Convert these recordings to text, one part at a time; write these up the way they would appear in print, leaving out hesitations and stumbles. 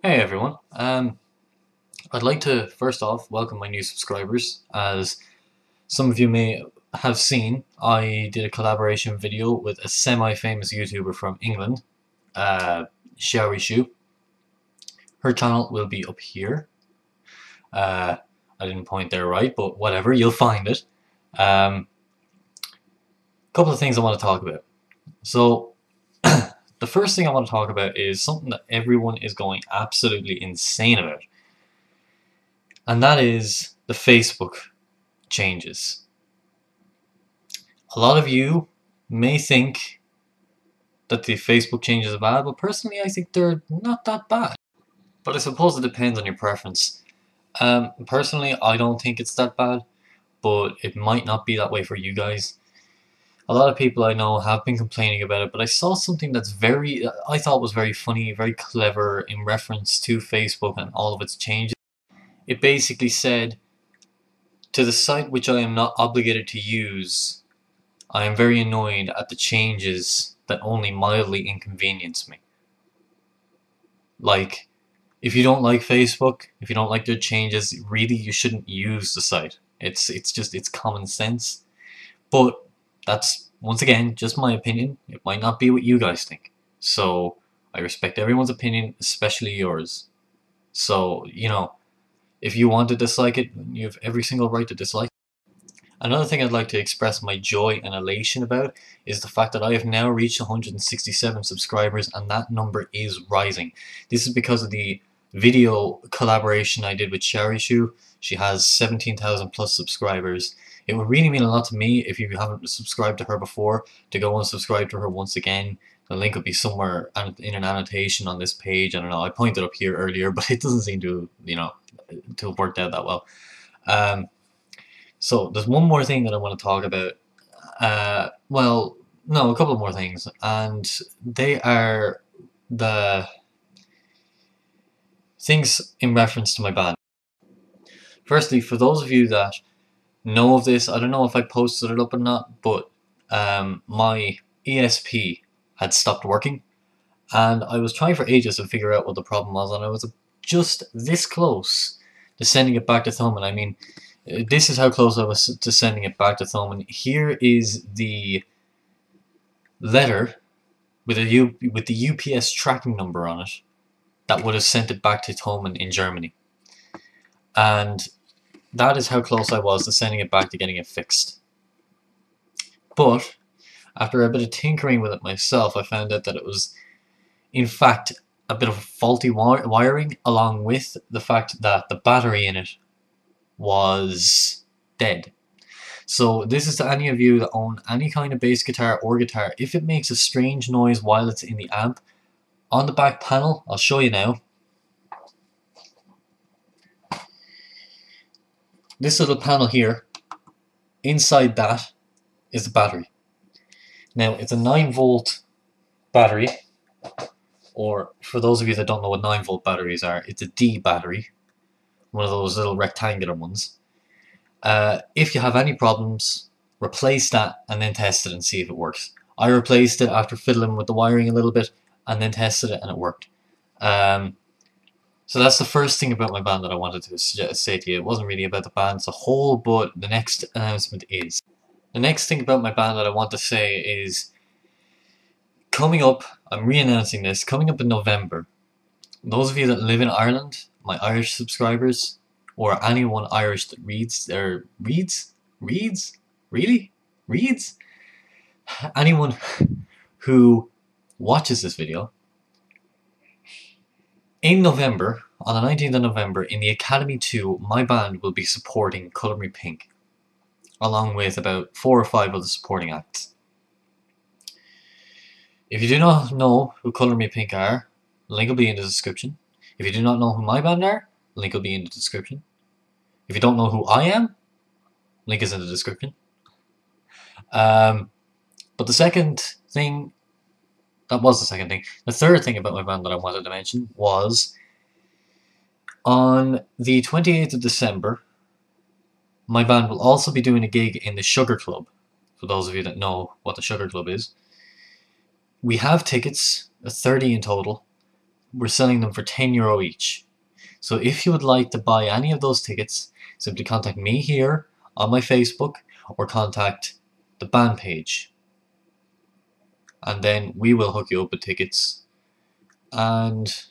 Hey everyone. I'd like to first off welcome my new subscribers. As some of you may have seen, I did a collaboration video with a semi-famous YouTuber from England, Sherry Shoe. Her channel will be up here. I didn't point there right, but whatever, you'll find it. Couple of things I want to talk about. So, the first thing I want to talk about is something that everyone is going absolutely insane about. And that is the Facebook changes. A lot of you may think that the Facebook changes are bad, but personally I think they're not that bad. But I suppose it depends on your preference. Personally, I don't think it's that bad, but it might not be that way for you guys. A lot of people I know have been complaining about it, but I saw something that's I thought was very funny, very clever in reference to Facebook and all of its changes. It basically said, to the site which I am not obligated to use, I am very annoyed at the changes that only mildly inconvenience me. Like, if you don't like Facebook, if you don't like their changes, really you shouldn't use the site. It's common sense. But that's, once again, just my opinion. It might not be what you guys think. So, I respect everyone's opinion, especially yours. So, if you want to dislike it, you have every single right to dislike it. Another thing I'd like to express my joy and elation about is the fact that I have now reached 167 subscribers, and that number is rising. This is because of the video collaboration I did with Sherry Shoe. She has 17,000 plus subscribers. It would really mean a lot to me if you haven't subscribed to her before, to go and subscribe to her once again. The link will be somewhere in an annotation on this page. I don't know, I pointed up here earlier, but it doesn't seem to, to have worked out that well. So there's one more thing that I want to talk about. Well, no, a couple of more things, and they are the things in reference to my band. Firstly, for those of you that know of this, I don't know if I posted it up or not, but my ESP had stopped working, and I was trying for ages to figure out what the problem was, and I was just this close to sending it back to Thurman. I mean, this is how close I was to sending it back to Thurman. Here is the letter with the UPS tracking number on it that would have sent it back to Thurman in Germany. And that is how close I was to sending it back to getting it fixed. But after a bit of tinkering with it myself, I found out that it was, in fact, a bit of faulty wiring, along with the fact that the battery in it was dead. So this is to any of you that own any kind of bass guitar or guitar. If it makes a strange noise while it's in the amp, on the back panel, I'll show you now, this little panel here, inside that is the battery. Now, it's a 9-volt battery, or for those of you that don't know what 9-volt batteries are, it's a D battery, one of those little rectangular ones. If you have any problems, replace that and then test it and see if it works. I replaced it after fiddling with the wiring a little bit and then tested it and it worked. So that's the first thing about my band that I wanted to say to you. It wasn't really about the band as a whole, but the next announcement is. The next thing about my band that I want to say is, coming up, I'm re-announcing this, coming up in November, those of you that live in Ireland, my Irish subscribers, or anyone Irish that reads, anyone who watches this video, in November, on the 19th of November, in the Academy 2, my band will be supporting Colour Me Pink, along with about 4 or 5 other supporting acts. If you do not know who Colour Me Pink are, link will be in the description. If you do not know who my band are, link will be in the description. If you don't know who I am, link is in the description. But the second thing, that was the second thing. The third thing about my band that I wanted to mention was, on the 28th of December, my band will also be doing a gig in the Sugah Club. For those of you that know what the Sugah Club is. We have tickets, 30 in total. we're selling them for €10 each. So if you would like to buy any of those tickets, simply contact me here on my Facebook or contact the band page, and then we will hook you up with tickets and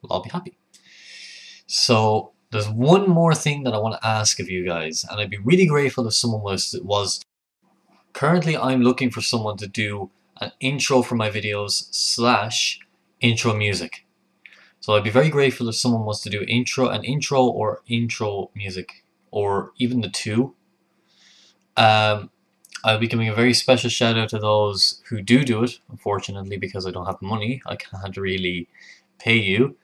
we'll all be happy. So there's one more thing that I want to ask of you guys, and I'd be really grateful if someone was currently I'm looking for someone to do an intro for my videos / intro music. So I'd be very grateful if someone wants to do an intro or intro music, or even the two. I'll be giving a very special shout out to those who do it. Unfortunately, because I don't have the money, I can't really pay you.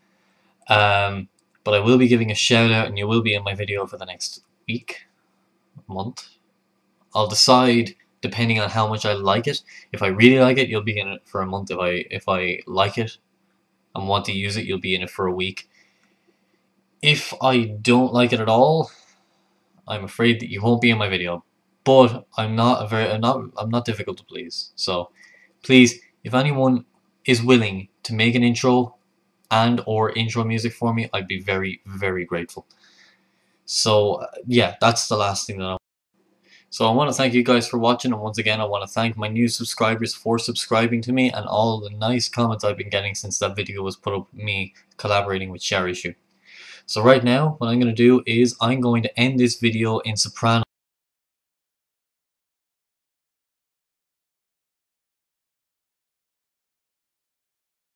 But I will be giving a shout out, and you will be in my video for the next week, month. I'll decide depending on how much I like it. If I really like it, you'll be in it for a month. If I like it and want to use it, you'll be in it for a week. If I don't like it at all, I'm afraid that you won't be in my video. But I'm not difficult to please. So please, if anyone is willing to make an intro and or intro music for me, I'd be very, very grateful. So yeah, that's the last thing that I. So I want to thank you guys for watching, and once again I want to thank my new subscribers for subscribing to me and all the nice comments I've been getting since that video was put up, me collaborating with Sherry Shoe. So right now what I'm going to do is I'm going to end this video in soprano.